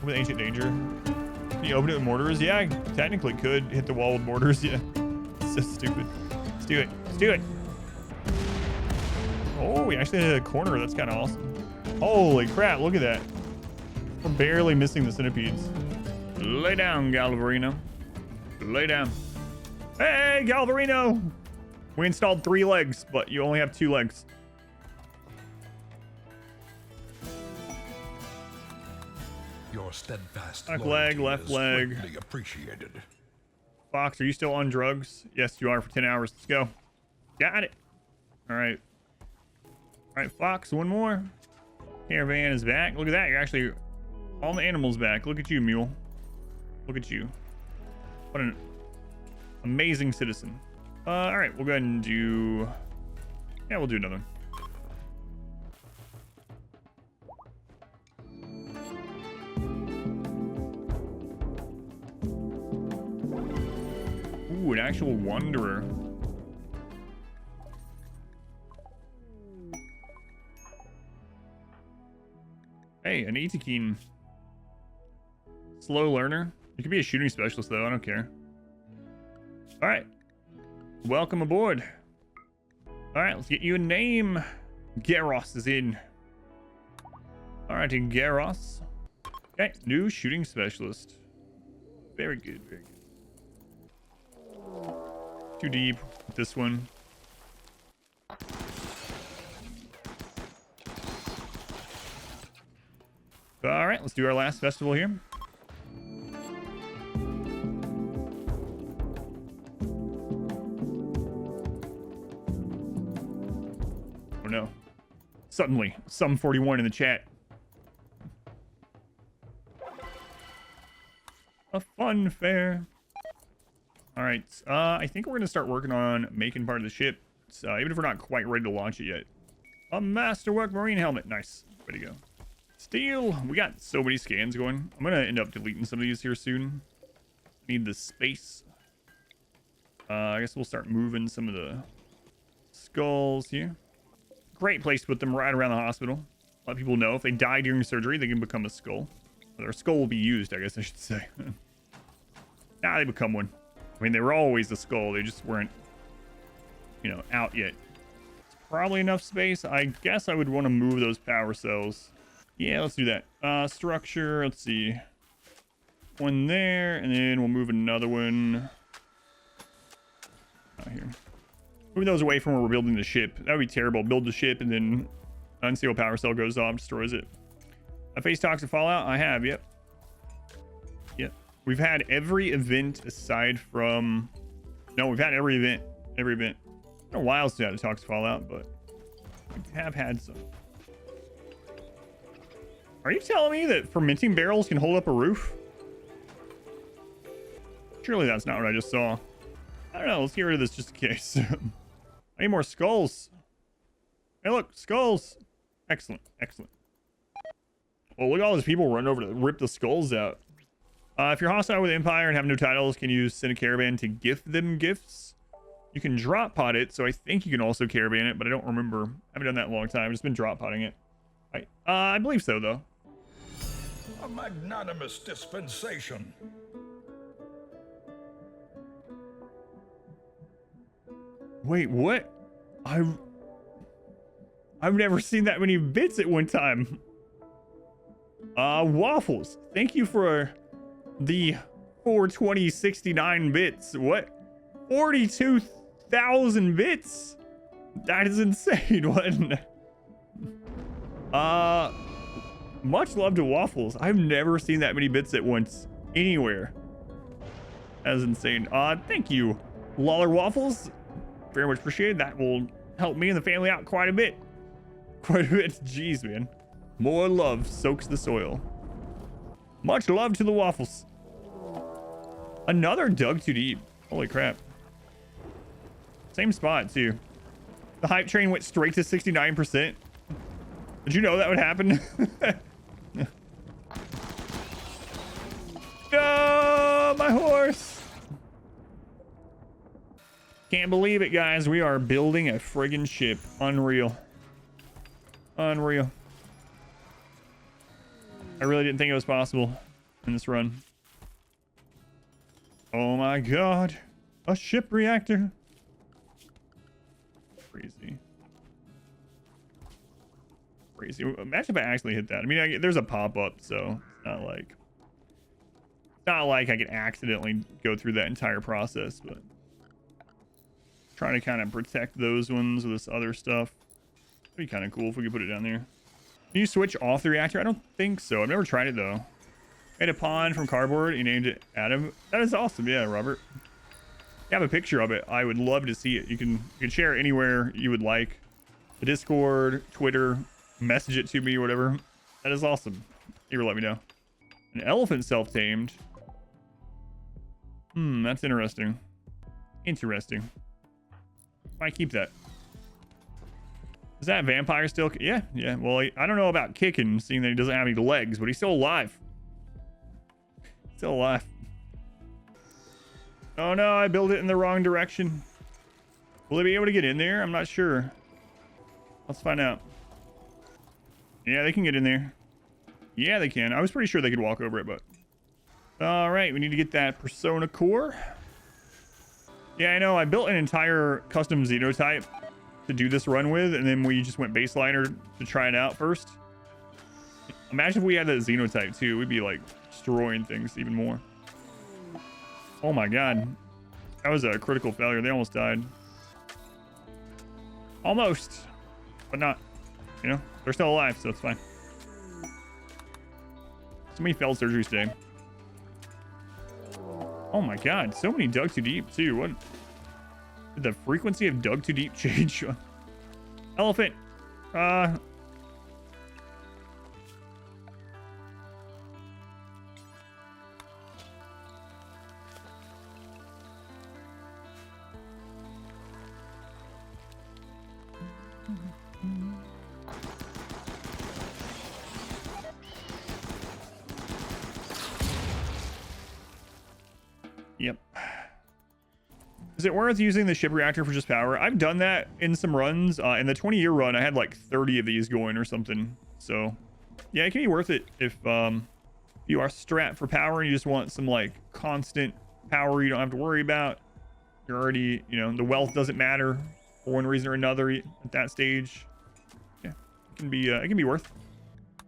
With ancient danger. Can you open it with mortars? Yeah, I technically could hit the wall with mortars. Yeah. It's so stupid. Let's do it. Let's do it. Oh, we actually hit a corner. That's kind of awesome. Holy crap. Look at that. We're barely missing the centipedes. Lay down, Galvarino. Lay down. Hey, Galvarino. We installed 3 legs, but you only have 2 legs. Your steadfast Left leg, left leg. Appreciated. Fox, are you still on drugs? Yes, you are for 10 hours. Let's go. Got it. All right. All right, Fox, one more. Caravan is back. Look at that. You're actually all the animals back. Look at you, mule. Look at you. What an amazing citizen. All right, we'll go ahead and do... Yeah, we'll do another one. Ooh, an actual wanderer. Hey, an Itakeen. Slow learner. You could be a shooting specialist, though. I don't care. All right. Welcome aboard. All right, let's get you a name. Garros is in. All right, Garros. Okay, new shooting specialist. Very good, very good. Too deep with this one. All right, let's do our last festival here. Oh no. Suddenly, some 41 in the chat. A fun fair. All right, I think we're gonna start working on making part of the ship. So, even if we're not quite ready to launch it yet. A masterwork marine helmet. Nice. Way to go. Steel. We got so many scans going. I'm gonna end up deleting some of these here soon. Need the space. I guess we'll start moving some of the skulls here. Great place to put them right around the hospital. Let people know if they die during surgery, they can become a skull. Or their skull will be used, I guess I should say. Nah, they become one. I mean, they were always a skull. They just weren't, you know, out yet. It's probably enough space. I guess I would want to move those power cells. Yeah, let's do that. Structure, let's see. One there, and then we'll move another one out here. Moving those away from where we're building the ship. That would be terrible. Build the ship, and then unstable power cell goes off, destroys it. I faced toxic fallout? I have, yep. Yep. We've had every event aside from... No, we've had every event. Every event. It's been a while since we had a toxic fallout, but we have had some. Are you telling me that fermenting barrels can hold up a roof? Surely that's not what I just saw. I don't know. Let's get rid of this just in case. I need more skulls. Hey, look. Skulls. Excellent. Excellent. Well, look at all these people running over to rip the skulls out. If you're hostile with the Empire and have no titles, can you send a caravan to gift them gifts? You can drop pod it, so I think you can also caravan it, but I don't remember. I haven't done that in a long time. I've just been drop podding it. Right. I believe so, though. A magnanimous dispensation. Wait, what? I've never seen that many bits at one time. Waffles. Thank you for the 42069 bits. What? 42,000 bits? That is insane. What? Much love to Waffles. I've never seen that many bits at once anywhere. That is insane. Thank you, Lawler Waffles. Very much appreciated. That will help me and the family out quite a bit. Quite a bit. Jeez, man. More love soaks the soil. Much love to the Waffles. Another dug too deep. Holy crap. Same spot, too. The hype train went straight to 69%. Did you know that would happen? No, my horse. Can't believe it, guys. We are building a friggin' ship. Unreal. Unreal. I really didn't think it was possible. in this run. Oh my god. A ship reactor. Crazy. Crazy. Imagine if I actually hit that. I mean, there's a pop-up, so it's not like I could accidentally go through that entire process, but trying to kind of protect those ones with this other stuff. It'd be kind of cool if we could put it down there. Can you switch off the reactor? I don't think so. I've never tried it though. Made a pond from cardboard. You named it Adam. That is awesome. Yeah, Robert. You have a picture of it. I would love to see it. You can share it anywhere you would like. The Discord, Twitter, message it to me or whatever. That is awesome. You let me know. An elephant self-tamed. That's interesting. Interesting. Might keep that. Is that vampire still? Yeah. Well, I don't know about kicking, seeing that he doesn't have any legs, but he's still alive. Still alive. Oh no, I built it in the wrong direction. Will they be able to get in there? I'm not sure. Let's find out. Yeah, they can get in there. Yeah, they can. I was pretty sure they could walk over it, but... All right, we need to get that persona core. Yeah, I know. I built an entire custom xenotype to do this run with, and then we just went baseliner to try it out first. Imagine if we had that xenotype too. We'd be like destroying things even more. Oh my god. That was a critical failure. They almost died. Almost. But not. You know, they're still alive, so it's fine. So many failed surgeries today. Oh my god, so many dug too deep too. What did the frequency of dug too deep change? Elephant. Yep. Is it worth using the ship reactor for just power? I've done that in some runs. In the 20-year run, I had like 30 of these going or something. So, yeah, it can be worth it if you are strapped for power and you just want some like constant power you don't have to worry about. You're already, you know, the wealth doesn't matter for one reason or another at that stage. Yeah, it can be worth.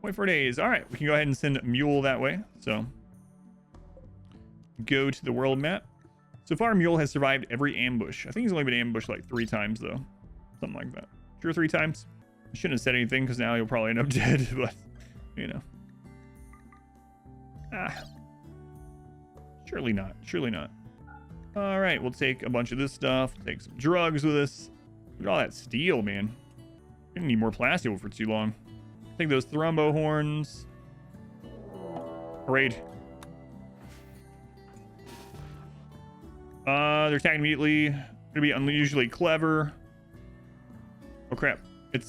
24 days. All right, we can go ahead and send Mule that way. So, go to the world map. So far, Mule has survived every ambush. I think he's only been ambushed like 3 times, though. Something like that. 2 or 3 times. I shouldn't have said anything, because now he'll probably end up dead, but, you know. Surely not. Surely not. All right, we'll take a bunch of this stuff. Take some drugs with us. Look at all that steel, man. Gonna need more plastic for too long. Take those thrombo horns. Parade. They're attacking immediately. Gonna be unusually clever. Oh crap. It's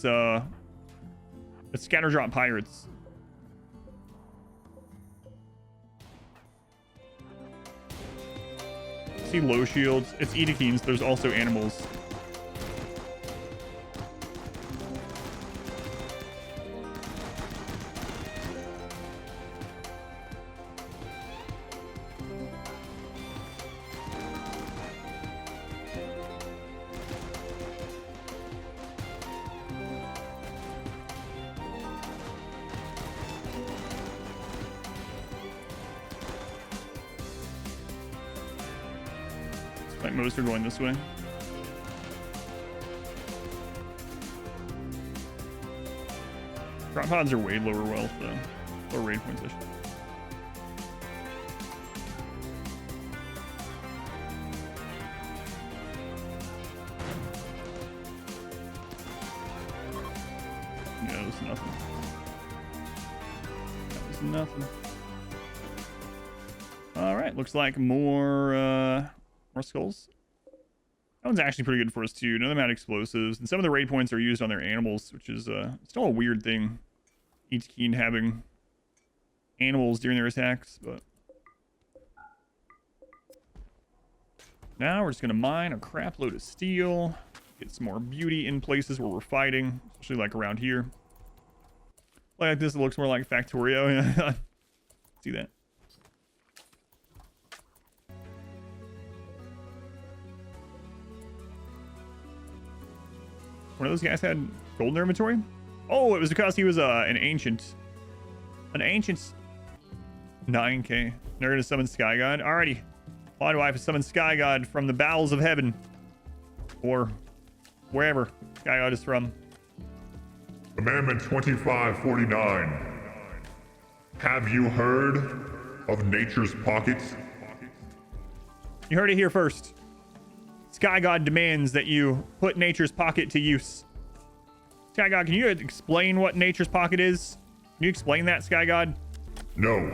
scatter drop pirates. See low shields. It's Edekines. There's also animals. Like most are going this way. Drop pods are way lower wealth though. Lower raid points. Yeah, that was nothing. That was nothing. All right, looks like more skulls. That one's actually pretty good for us too. None of them had explosives, and some of the raid points are used on their animals, which is still a weird thing. Each keen having animals during their attacks, but now we're just gonna mine a crap load of steel, get some more beauty in places where we're fighting, especially like around here. Like this, it looks more like Factorio. See that? One of those guys had gold in their inventory? Oh, it was because he was an ancient. An ancient 9k. They're gonna summon Sky God. Alrighty. Why do I have to summon Sky God from the bowels of heaven? Or wherever Sky God is from. Commandment 2549. Have you heard of nature's pockets? You heard it here first. Sky God demands that you put nature's pocket to use. Sky God, can you explain what nature's pocket is? Can you explain that, Sky God? No.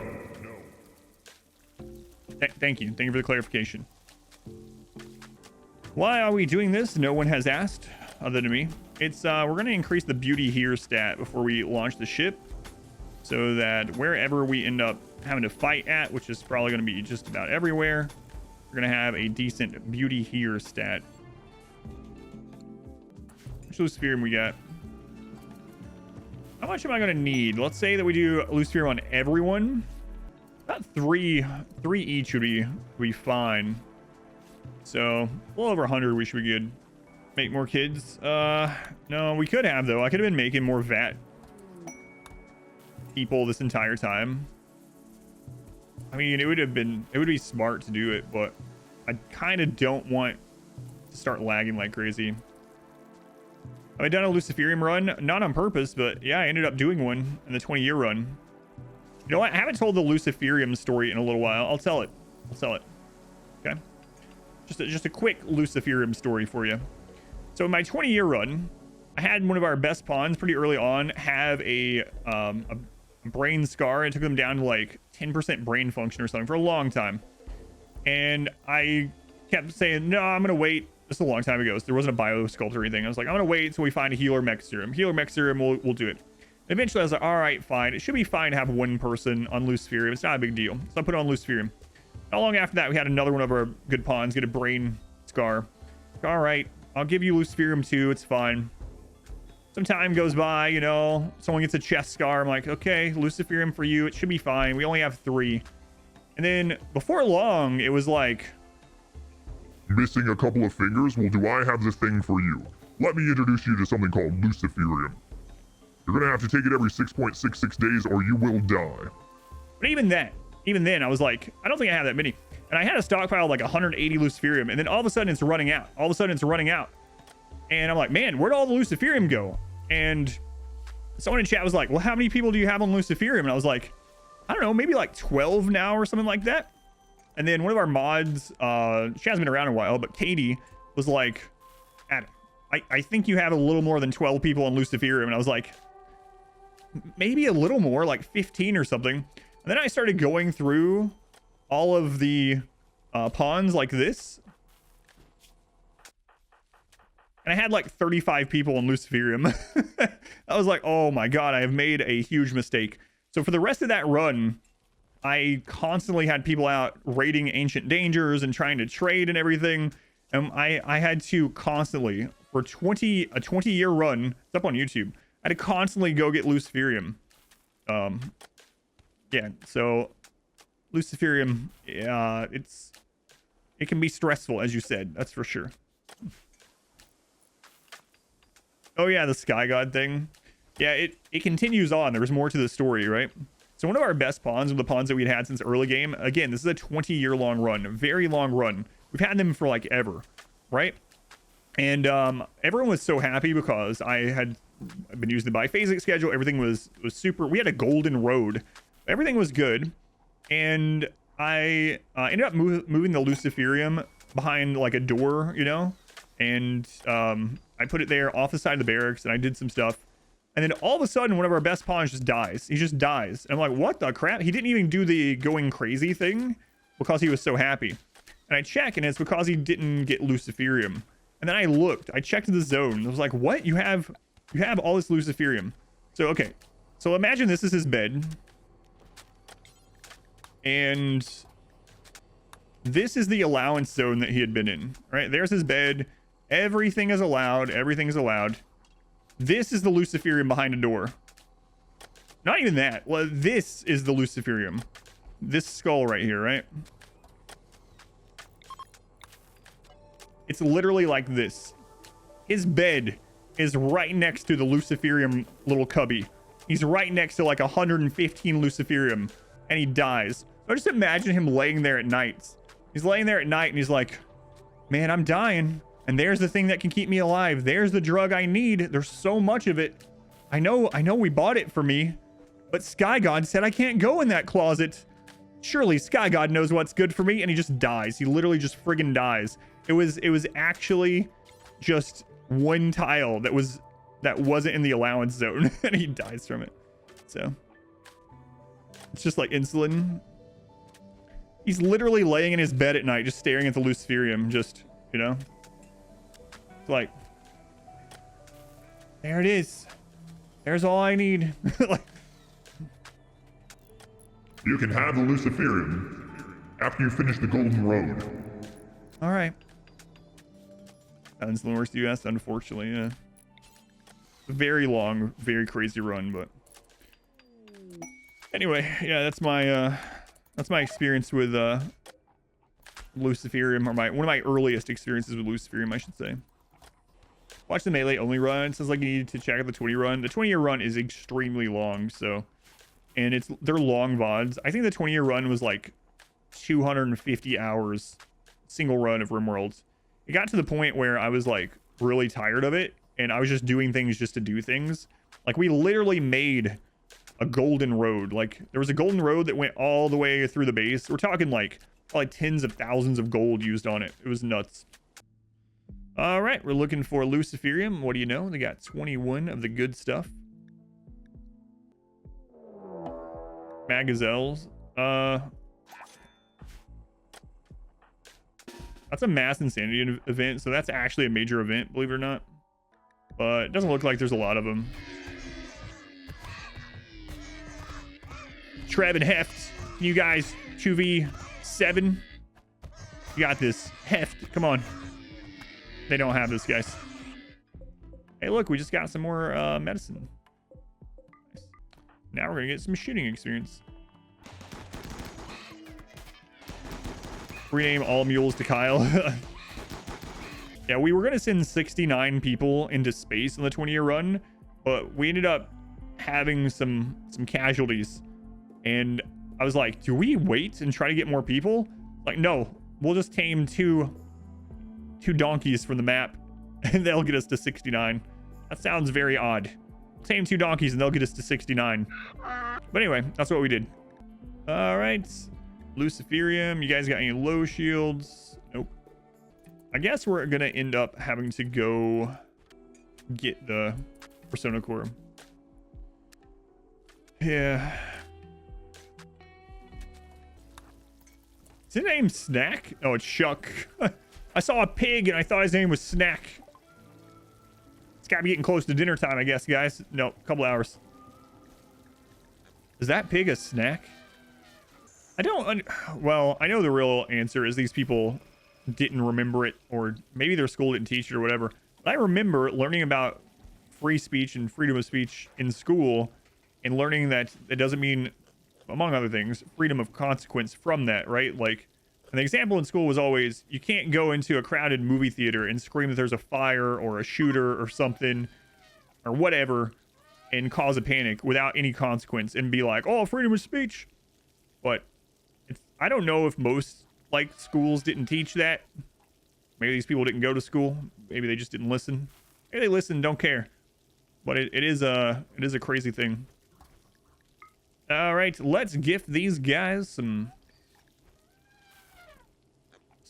Thank you. Thank you for the clarification. Why are we doing this? No one has asked, other than me. It's we're going to increase the beauty here stat before we launch the ship, so that wherever we end up having to fight at, which is probably going to be just about everywhere, we're going to have a decent beauty here stat. Which Luciferium we got? How much am I going to need? Let's say that we do Luciferium on everyone. About three each would be fine. So a little over 100 we should be good. Make more kids. No, we could have though. I could have been making more vat people this entire time. I mean, it would be smart to do it, but I kind of don't want to start lagging like crazy. Have I done a Luciferium run? Not on purpose, but yeah, I ended up doing one in the 20-year run. You know what? I haven't told the Luciferium story in a little while. I'll tell it. Okay. Just a quick Luciferium story for you. So in my 20-year run, I had one of our best pawns pretty early on have a brain scar. It took them down to like 10% brain function or something for a long time. And I kept saying, no, I'm going to wait. This is a long time ago, so there wasn't a bio sculpt or anything. I was like, I'm going to wait until we find a healer mech serum. Healer mech serum, we'll do it. And eventually I was like, all right, fine. It should be fine to have one person on Luciferium. It's not a big deal. So I put it on Luciferium. Not long after that, we had another one of our good pawns get a brain scar. All right, I'll give you Luciferium too. It's fine. Some time goes by, you know, someone gets a chest scar. I'm like, okay, Luciferium for you. It should be fine. We only have 3. And then before long, it was like, Missing a couple of fingers? Well, do I have this thing for you? Let me introduce you to something called Luciferium. You're gonna have to take it every 6.66 days or you will die. but even then, I was like, I don't think I have that many. And I had a stockpile of like 180 Luciferium, and then all of a sudden it's running out. And I'm like, man, where'd all the Luciferium go? And someone in chat was like, well, how many people do you have on Luciferium? And I was like, I don't know, maybe like 12 now or something like that. And then one of our mods, she hasn't been around in a while, but Katie was like, Adam, I think you have a little more than 12 people on Luciferium. And I was like, maybe a little more, like 15 or something. And then I started going through all of the pawns like this. And I had like 35 people on Luciferium. I was like, oh my God, I have made a huge mistake. So for the rest of that run, I constantly had people out raiding ancient dangers and trying to trade and everything. And I had to constantly, for a 20-year run, it's up on YouTube, I had to constantly go get Luciferium. Yeah, so Luciferium, it can be stressful, as you said, that's for sure. Oh yeah, the Sky God thing. Yeah, it continues on. There was more to the story, right? So one of our best pawns, one of the pawns that we'd had since early game, again, this is a 20-year long run, a very long run. We've had them for like ever, right? And everyone was so happy because I've been using the biphasic schedule. Everything was super. We had a golden road. Everything was good. And I ended up moving the Luciferium behind like a door, you know? And I put it there off the side of the barracks and I did some stuff. And then all of a sudden, one of our best pawns just dies. He just dies. And I'm like, what the crap? He didn't even do the going crazy thing because he was so happy. And I check, and it's because he didn't get Luciferium. And then I looked. I checked the zone. I was like, what? You have all this Luciferium. So, okay. So imagine this is his bed. And this is the allowance zone that he had been in. Right? There's his bed. Everything is allowed. Everything is allowed. This is the Luciferium behind a door. Not even that. Well, this is the Luciferium. This skull right here, right? It's literally like this. His bed is right next to the Luciferium little cubby. He's right next to like 115 Luciferium, and he dies. So just imagine him laying there at night. He's laying there at night and he's like, man, I'm dying. And there's the thing that can keep me alive. There's the drug I need. There's so much of it. I know we bought it for me, but Sky God said I can't go in that closet. Surely Sky God knows what's good for me. And he just dies. He literally just friggin' dies. It was actually just one tile that wasn't in the allowance zone and he dies from it. So it's just like insulin. He's literally laying in his bed at night, just staring at the Luciferium, just, you know, it's like, there it is. There's all I need. Like, You can have the Luciferium after you finish the Golden Road. all right. Insulin works US, unfortunately, yeah. Very long, very crazy run, but anyway, yeah, that's my experience with Luciferium, or one of my earliest experiences with Luciferium, I should say. Watch the melee only run. It says like you need to check out the 20 run. The 20-year run is extremely long, so, and they're long VODs. I think the 20-year run was like 250 hours single run of RimWorld. It got to the point where I was like really tired of it, and I was just doing things just to do things. Like we literally made a golden road. Like there was a golden road that went all the way through the base. We're talking like probably tens of thousands of gold used on it. It was nuts. All right, we're looking for Luciferium. What do you know? They got 21 of the good stuff. Magazelles. That's a mass insanity event, so that's actually a major event, believe it or not. But it doesn't look like there's a lot of them. Trev and Heft, can you guys 2v7? You got this. Heft, come on. They don't have this, guys. Hey, look, we just got some more medicine. Nice. Now we're gonna get some shooting experience. Rename all mules to Kyle. Yeah, we were gonna send 69 people into space in the 20-year run, but we ended up having some casualties, and I was like, do we wait and try to get more people? Like, no, we'll just tame two donkeys from the map and they'll get us to 69. That sounds very odd. We'll tame 2 donkeys and they'll get us to 69. But anyway, that's what we did. All right, Luciferium, you guys got any low shields? Nope. I guess we're gonna end up having to go get the Persona Core. Yeah. Is his name Snack? Oh, it's Shuck. I saw a pig and I thought his name was Snack. It's gotta be getting close to dinner time, I guess, guys. No, a couple hours. Is that pig a snack? Well, I know the real answer is these people didn't remember it, or maybe their school didn't teach it or whatever. But I remember learning about free speech and freedom of speech in school, and learning that it doesn't mean, among other things, freedom of consequence from that, right? Like, an example in school was always, you can't go into a crowded movie theater and scream that there's a fire or a shooter or something or whatever and cause a panic without any consequence and be like, oh, freedom of speech. But I don't know if most like schools didn't teach that. Maybe these people didn't go to school. Maybe they just didn't listen. Maybe they listened, don't care. But it is a crazy thing. All right, let's gift these guys some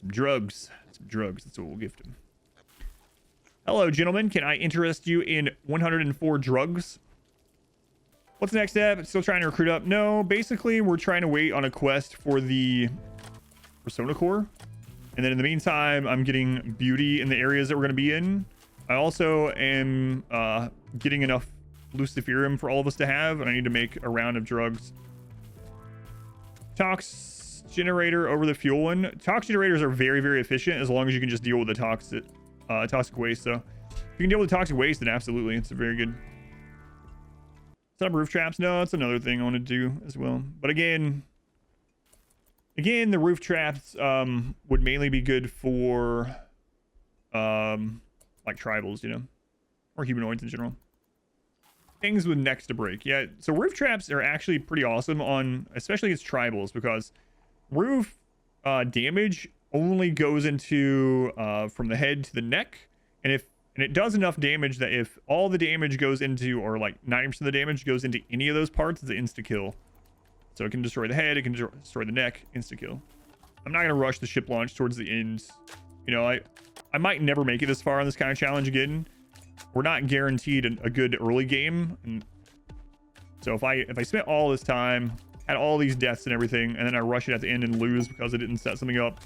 drugs. Some drugs, that's what we'll gift them. Hello, gentlemen. Can I interest you in 104 drugs? What's the next step? Still trying to recruit up? No, basically, we're trying to wait on a quest for the Persona Core. And then in the meantime, I'm getting beauty in the areas that we're going to be in. I also am getting enough Luciferium for all of us to have, and I need to make a round of drugs. Tox Generator over the fuel one. Tox Generators are very, very efficient as long as you can just deal with the toxic waste. So if you can deal with the toxic waste, then absolutely, it's a very good. Set up roof traps. No, that's another thing I want to do as well. But again, the roof traps would mainly be good for like tribals, you know. or humanoids in general. Things with necks to break. Yeah, so roof traps are actually pretty awesome on, especially against tribals, because roof damage only goes into from the head to the neck, and it does enough damage that if all the damage goes into, or like 90% of the damage goes into any of those parts, it's an insta kill. So it can destroy the head, it can destroy the neck, insta kill. I'm not gonna rush the ship launch towards the end. You know, I might never make it this far on this kind of challenge again. We're not guaranteed a good early game, and so if I spent all this time, had all these deaths and everything, and then I rush it at the end and lose because I didn't set something up,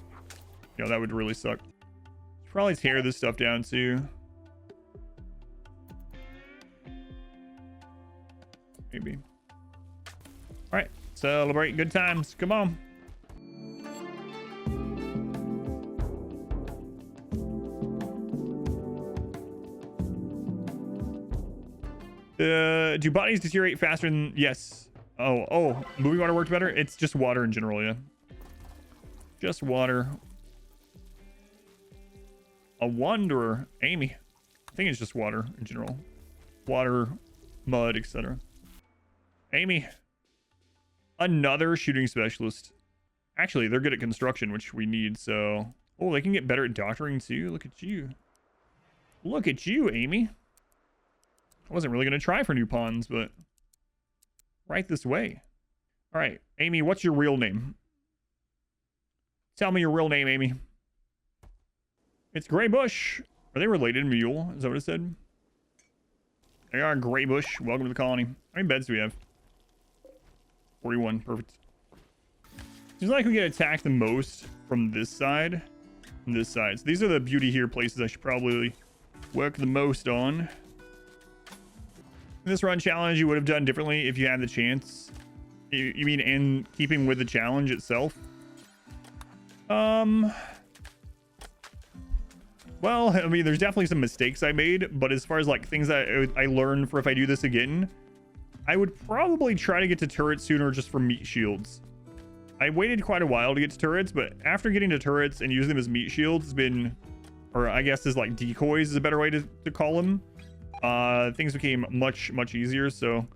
you know, that would really suck. Probably tear this stuff down too. Maybe. All right, celebrate good times. Come on. Do bodies deteriorate faster than... Yes. Oh, moving water worked better? It's just water in general, yeah. Just water. A wanderer. Amy. I think it's just water in general. Water, mud, etc. Amy. Another shooting specialist. Actually, they're good at construction, which we need, so... Oh, they can get better at doctoring, too. Look at you. Look at you, Amy. I wasn't really going to try for new pawns, but... Right this way. All right, Amy, what's your real name? Tell me your real name, Amy. It's Graybush. Are they related, Mule? Is that what it said? They are Graybush. Welcome to the colony. How many beds do we have? 41. Perfect. Seems like we get attacked the most from this side and this side. So these are the beauty here places I should probably work the most on. This run challenge you would have done differently if you had the chance. You mean in keeping with the challenge itself? Well, I mean, there's definitely some mistakes I made, but as far as like things that I learned for if I do this again, I would probably try to get to turrets sooner just for meat shields. I waited quite a while to get to turrets, but after getting to turrets and using them as meat shields has been, or I guess as like decoys is a better way to call them. Things became much easier, so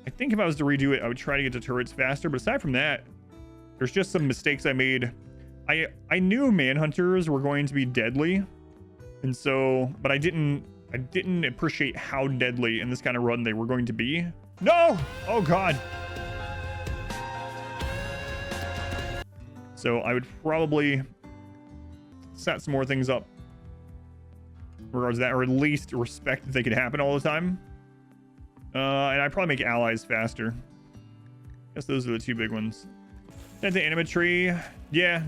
I think if I was to redo it, I would try to get to turrets faster. But aside from that, there's just some mistakes I made. I knew manhunters were going to be deadly, and so, but I didn't appreciate how deadly in this kind of run they were going to be. No! Oh god. So I would probably set some more things up in regards to that, or at least respect that they could happen all the time. And I'd probably make allies faster. Guess those are the two big ones. Then the animatry. Yeah.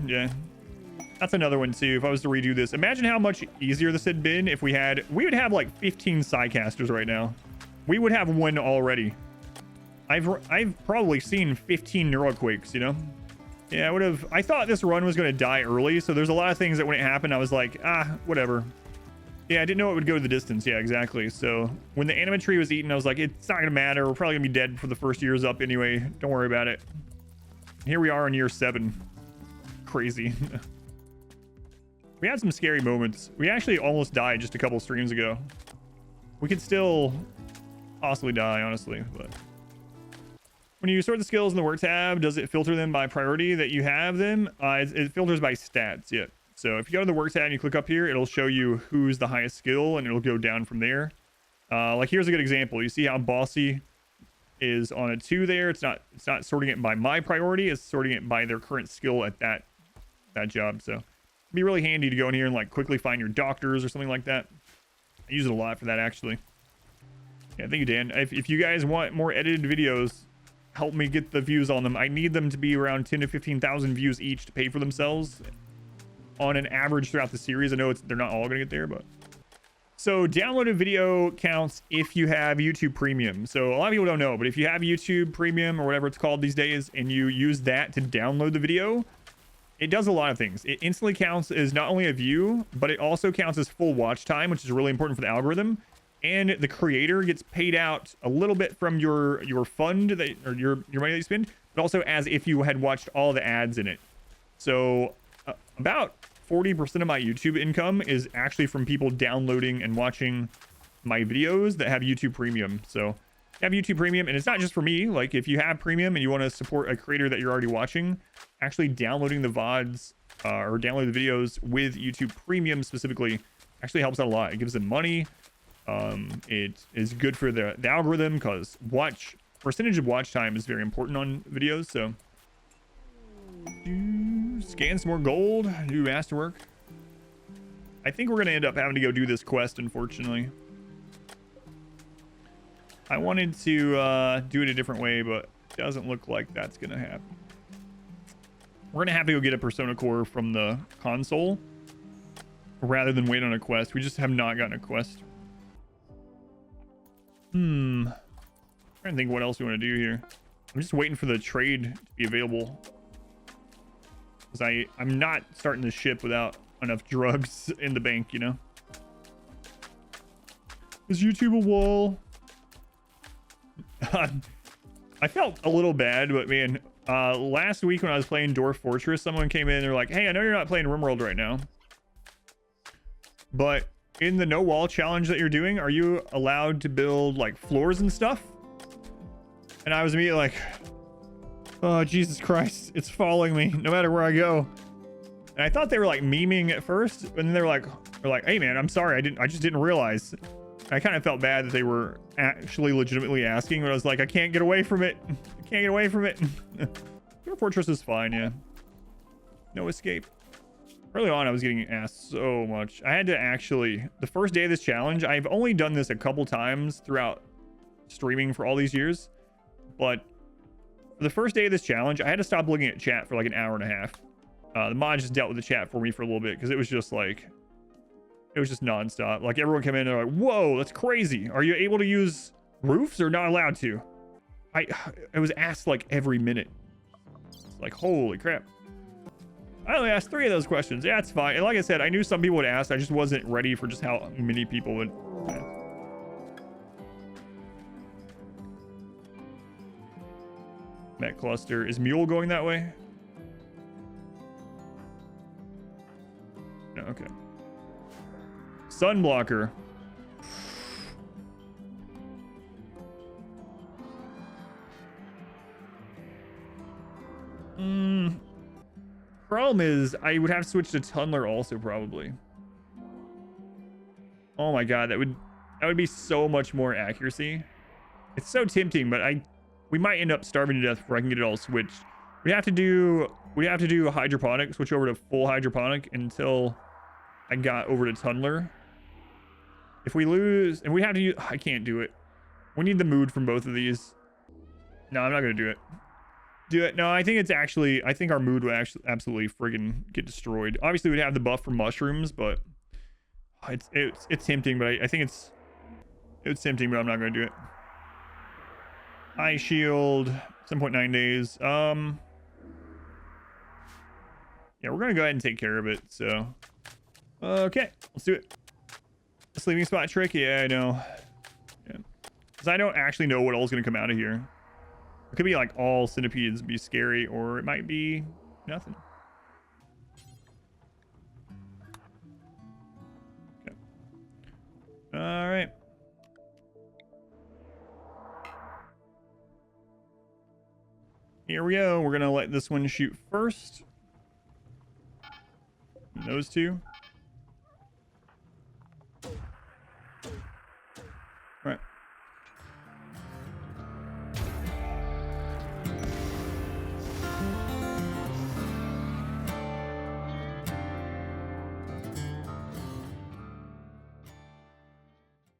That's another one too. If I was to redo this, imagine how much easier this had been if we would have like 15 Psycasters right now. We would have one already. I've probably seen 15 Neuroquakes, you know? Yeah, I thought this run was going to die early, so there's a lot of things that when it happened, I was like, whatever. Yeah, I didn't know it would go the distance. Yeah, exactly. So when the animatry was eaten, I was like, it's not going to matter. We're probably going to be dead for the first years up anyway. Don't worry about it. Here we are in year 7. Crazy. We had some scary moments. We actually almost died just a couple streams ago. We could still possibly die, honestly, but... When you sort the skills in the work tab, does it filter them by priority that you have them? It filters by stats, yeah. So if you go to the work tab and you click up here, it'll show you who's the highest skill, and it'll go down from there. Like here's a good example. You see how Bossy is on a 2 there. It's not sorting it by my priority. It's sorting it by their current skill at that job. So it'd be really handy to go in here and like quickly find your doctors or something like that. I use it a lot for that actually. Yeah, thank you, Dan. If you guys want more edited videos, help me get the views on them. I need them to be around 10 to 15,000 views each to pay for themselves on an average throughout the series. I know they're not all gonna get there, but so downloaded video counts if you have YouTube Premium. So a lot of people don't know, but if you have YouTube Premium or whatever it's called these days, and you use that to download the video, it does a lot of things. It instantly counts as not only a view, but it also counts as full watch time, which is really important for the algorithm. And the creator gets paid out a little bit from your fund or your money that you spend, but also as if you had watched all the ads in it. So about 40% of my YouTube income is actually from people downloading and watching my videos that have YouTube Premium. So have YouTube Premium, and it's not just for me. Like, if you have Premium and you want to support a creator that you're already watching, actually downloading the VODs or downloading the videos with YouTube Premium specifically actually helps out a lot. It gives them money. It is good for the algorithm, because percentage of watch time is very important on videos. So scan some more gold, do masterwork. I think we're gonna end up having to go do this quest, unfortunately. I wanted to do it a different way, but it doesn't look like that's gonna happen. We're gonna have to go get a Persona Core from the console rather than wait on a quest. We just have not gotten a quest. I'm trying to think what else we want to do here. I'm just waiting for the trade to be available, because I'm not starting the ship without enough drugs in the bank, you know. Is YouTube a wall? I felt a little bad, but man, last week when I was playing Dwarf Fortress, someone came in and they're like, hey, I know you're not playing RimWorld right now, but in the no wall challenge that you're doing, are you allowed to build like floors and stuff? And I was immediately like, oh, Jesus Christ, it's following me no matter where I go. And I thought they were like memeing at first, and then they're like, hey man, I'm sorry, I just didn't realize. I kind of felt bad that they were actually legitimately asking, but I was like, I can't get away from it. I can't get away from it. Your fortress is fine, yeah. No escape. Early on, I was getting asked so much. I had to actually, the first day of this challenge, I've only done this a couple times throughout streaming for all these years, but for the first day of this challenge, I had to stop looking at chat for like an hour and a half. The mod just dealt with the chat for me for a little bit, because it was just like, it was just nonstop. Like, everyone came in and they're like, whoa, that's crazy. Are you able to use roofs or not allowed to? I was asked like every minute. It's like, holy crap. I only asked 3 of those questions. Yeah, it's fine. And like I said, I knew some people would ask. I just wasn't ready for just how many people would. Yeah. Met cluster. Is Mule going that way? No, okay. Sunblocker. Problem is, I would have to switch to Tunneler also, probably. Oh my god, that would be so much more accuracy. It's so tempting, but we might end up starving to death before I can get it all switched. We have to do hydroponic, switch over to full hydroponic until I got over to Tunneler. If we lose, and we have to use, I can't do it. We need the mood from both of these. No, I'm not gonna do it. No, I think our mood would actually absolutely friggin' get destroyed. Obviously, we'd have the buff from mushrooms, but it's tempting. But I think it's tempting, but I'm not gonna do it. Eye shield, 7.9 days. Yeah, we're gonna go ahead and take care of it. So, okay, let's do it. Sleeping spot trick, yeah, I know. Yeah, because I don't actually know what all is gonna come out of here. It could be like all centipedes, be scary, or it might be nothing. Okay. All right. Here we go. We're gonna let this one shoot first. Those two.